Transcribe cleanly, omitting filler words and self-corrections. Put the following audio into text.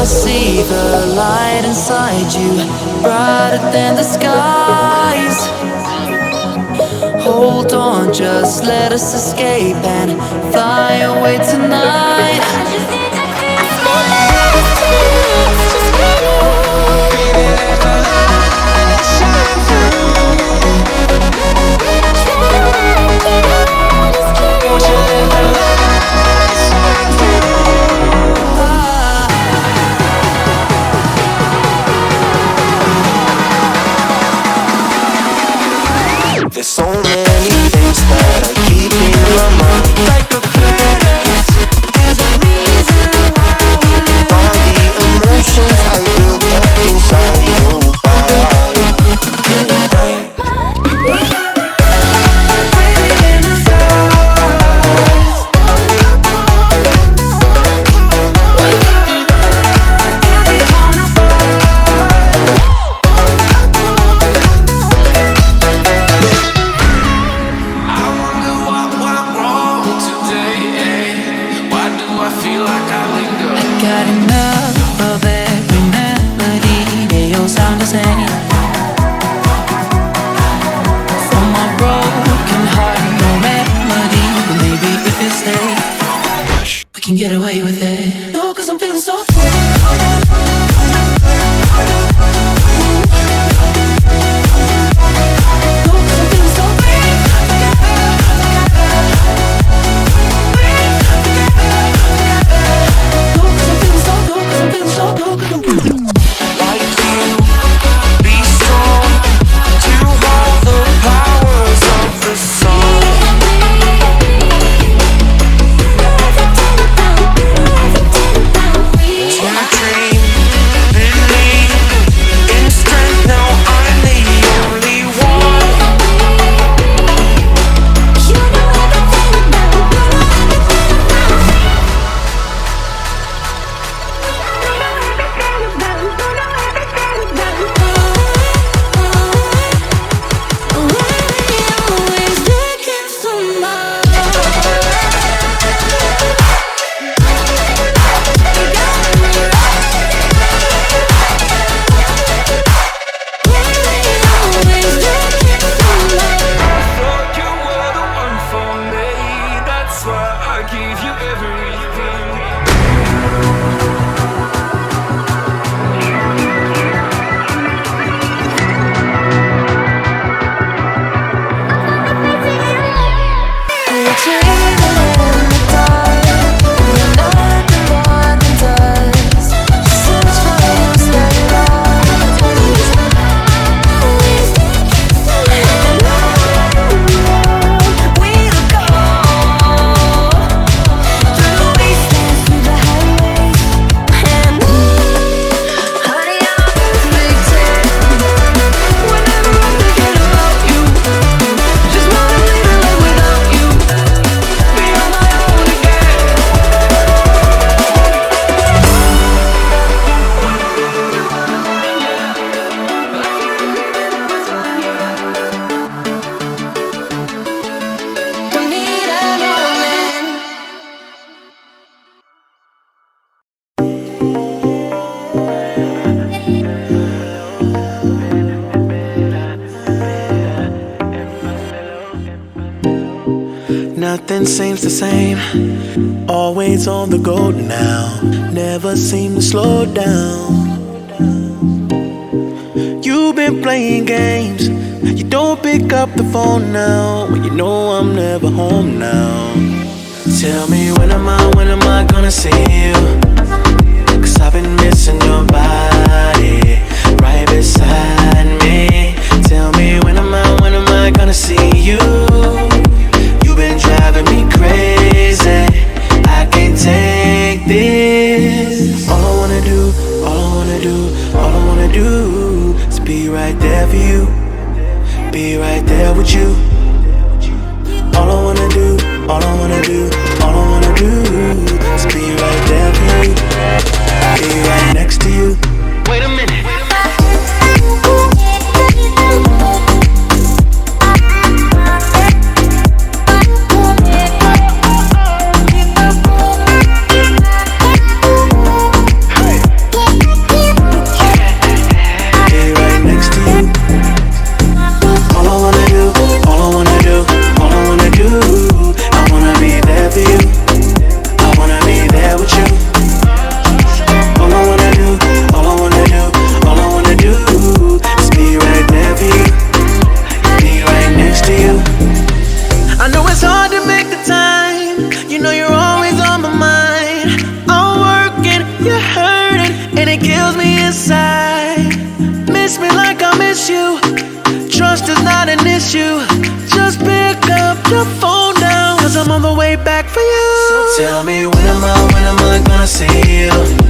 I see the light inside you, brighter than the skies. Hold on, just let us escape and fly away tonight. There's so many things that I keep in my mind, like a credit. There's a reason why we live. All the emotions I built up inside your body. Got enough of every melody, they all sound the same. For my broken heart, no remedy, but maybe if you stay, we can get away with it. No, 'cause I'm feeling so free. Nothing seems the same, always on the go now, never seem to slow down. You've been playing games, you don't pick up the phone now, when you know I'm never home now. Tell me when am I gonna see you? 'Cause I've been missing your body, right beside me. Tell me when am I gonna see you? You've been driving me crazy, I can't take this. All I wanna do is be right there for you, be right there with you. All I wanna do is be right there for you, be right next to you. Wait a minute. the phone now, 'cause I'm on the way back for you. So tell me when am I gonna see you?